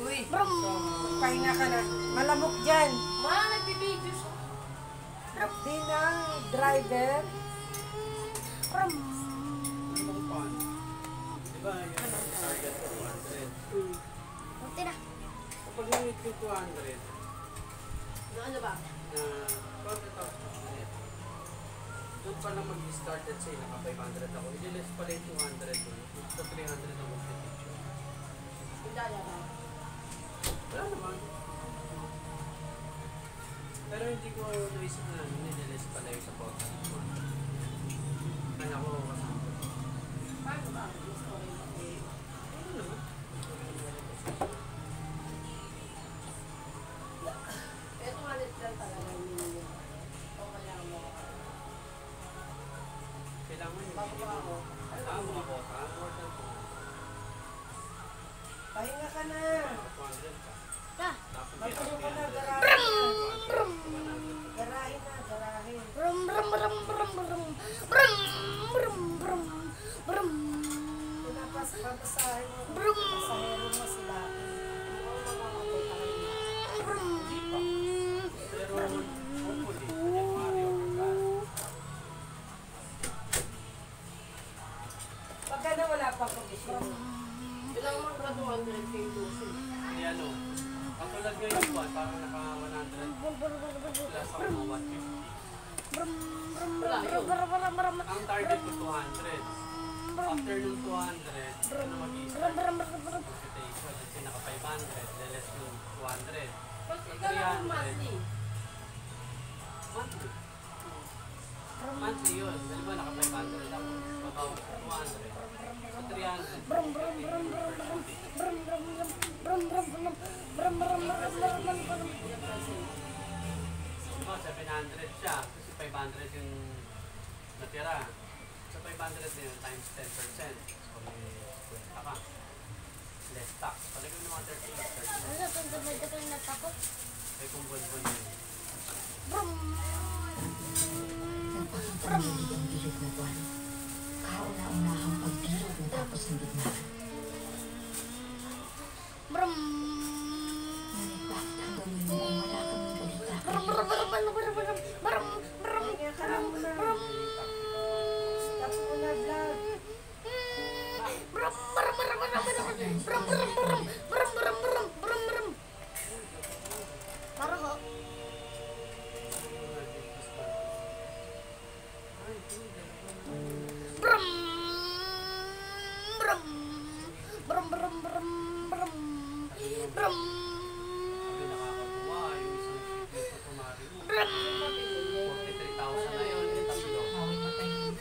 Uy, pahinga ka na. Malamok dyan. Ma, nagbibideo siya. Di na, driver. Diba yung target 200? Kunti na. Kapag nangit yung 200, Ano ba? na 200,000, doon pa lang mag-start at say, naka 500 ako. I-less pala yung 200 doon. So 300 ang mag-picture. Hindi na ba? Wala naman. Pero hindi ko naisip na nililess pala yung sa podcast. Kaya ako kasama. Paano ba? Story ba? Ano naman? Ito nga lang talaga yung minimum. O kailangan mo ako. Kailangan yung Bago ba ako? Ano ang mga bota? More than Pahinga ka na. 200 ka. Ah! Tapos Magpano ka na, 300. garahe na. Garahe na, garahe. Brum brum brum brum brum brum brum brum brum Papasahin mo. Brum. Pasahero mo sila. brum. Pero hopefully, January o February. Pagka na wala pang komisyon. Ilang mga graduan din kayo doon? Hindi ano, katulad ngayon buwan, parang naka 100 plus ako mga 150. Wala yun. Ang target ko 200. After nung 200, ano mag-i-start? Computation. Kasi naka 500, less yung 200. Pag ikaw lang monthly. Monthly. Monthly yun. Dahil ba naka 500 ako? About 200. So 300. So 700 siya. Kasi 500 yung natira. So 500 na yun times 10%. So may kwenta ka. Less tax. Palagay ng mga 38, 39. Kaya kung buwan-buwan yun. Nagpakapanilig ang dilig na buwan. Kauna-unahang pagbilog natapos ng digmaan. Ngunit bakit ang gawin mo kung wala kaming balita? Pahinga ka na muna. Stop mo na vlog. Para ho. Brum brum brum brum brum brum brum Sabi nakakatuwa yung isang ship dito kumari mo. brum 43,000 na yun. Yung tatlo.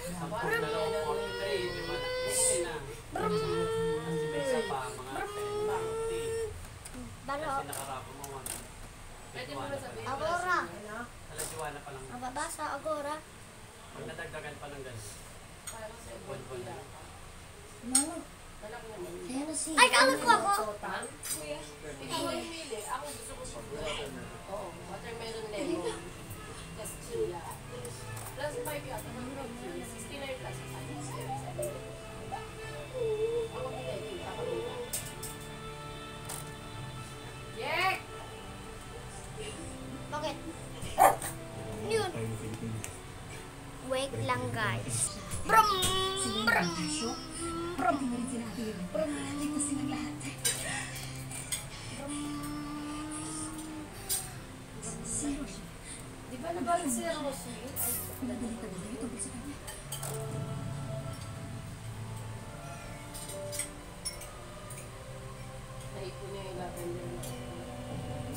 Sampung dalawang 43. Di ba na? Hindi na. Kasi may isa pa mga 10, 50. Para ho. Kasi nakarapa mo 1. Pwede mo na sabihin. Agora. Alasiwa na pa lang. Mababasa agora. Pag nadagdagan pa ng ganun. Buwan-buwan na. Ay, kalat ko ako. Ikaw ay mili. Ako gusto ko sa Oo. Watermelon lemon. Castilla. Plus 5 yata. 69 plus 5. Ako pinili. Ako pinili. Yek! Bakit? Yun. Wait lang, guys. Brum! Brum! Brum! Brum! Di ba nabalik si Rosie? Naipon niya yung lavender.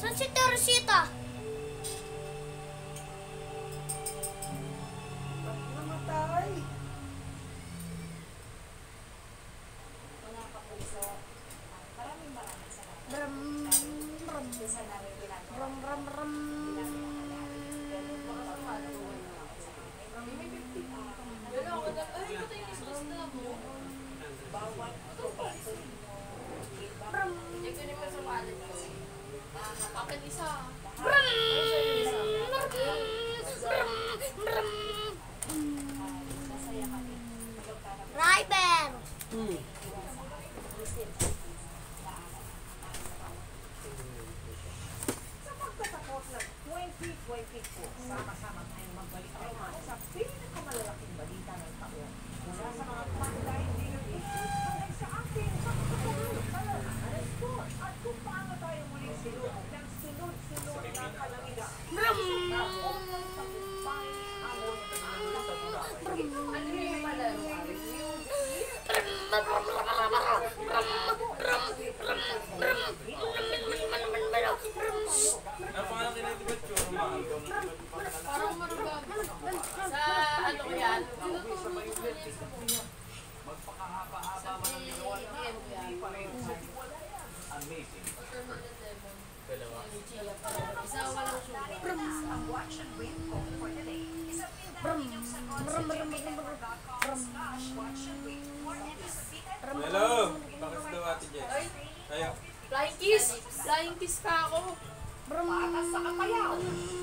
Saan si Teresita? Ba't namatay? Brum! Brum! Brum! Brum! Brum! Pero ako na, ay, ito yung istos na mo. Hindi ko naman sa wallet ko. Bakit isa? Riber! Uwi sa Bayulit, tingnan mo yan. Magpakahaba-haba man ang ginawa naman. Hindi pa rin. Amazing. Dalawa. Isa walang sugar. Ang watch and wait code for today. Isang pindahan ninyong sagot sa jfr.com/watch and wait. More anticipated. Hello! Bakit daw ate Jess? Ay, Tayo. flying kiss. Flying kiss pa ako. Patas sa kapayaw.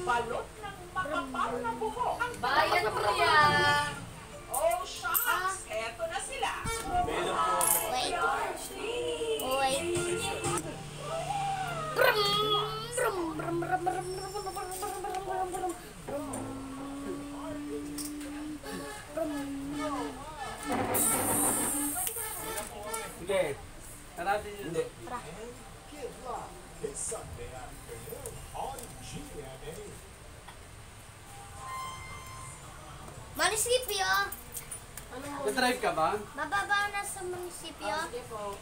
Balot ng makapal na buho. Ang Bayan ko yan. Oh, shucks! Eto na sila. May ilang po kami. Wait. Wait. Sige. Taratin yun. Hindi. This Sunday afternoon on GMA. Munisipyo. Ano mo? Nag-drive ka ba? Bababa na sa munisipyo. Sige po.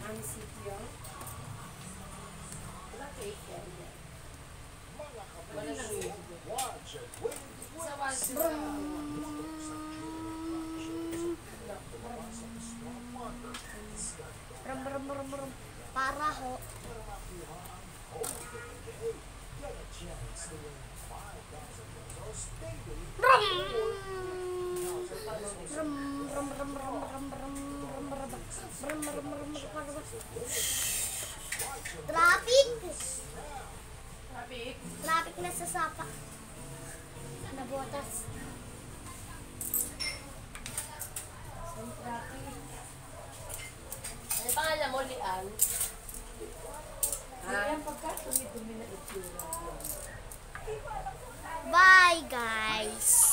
Munisipyo. Wala cake yan. Mga kapatid, watch and wait. Sa one. Brum, brum, brum, brum. Para ho. Brum! Brum, brum, brum, brum, brum, brum, brum, brum, brum, brum, brum, brum. Traffic! Traffic. Traffic na sa sapa. Nabotas. Ano pangalan mo, Lian? Yan pagka dumi-dumi na itsura. Bye, guys!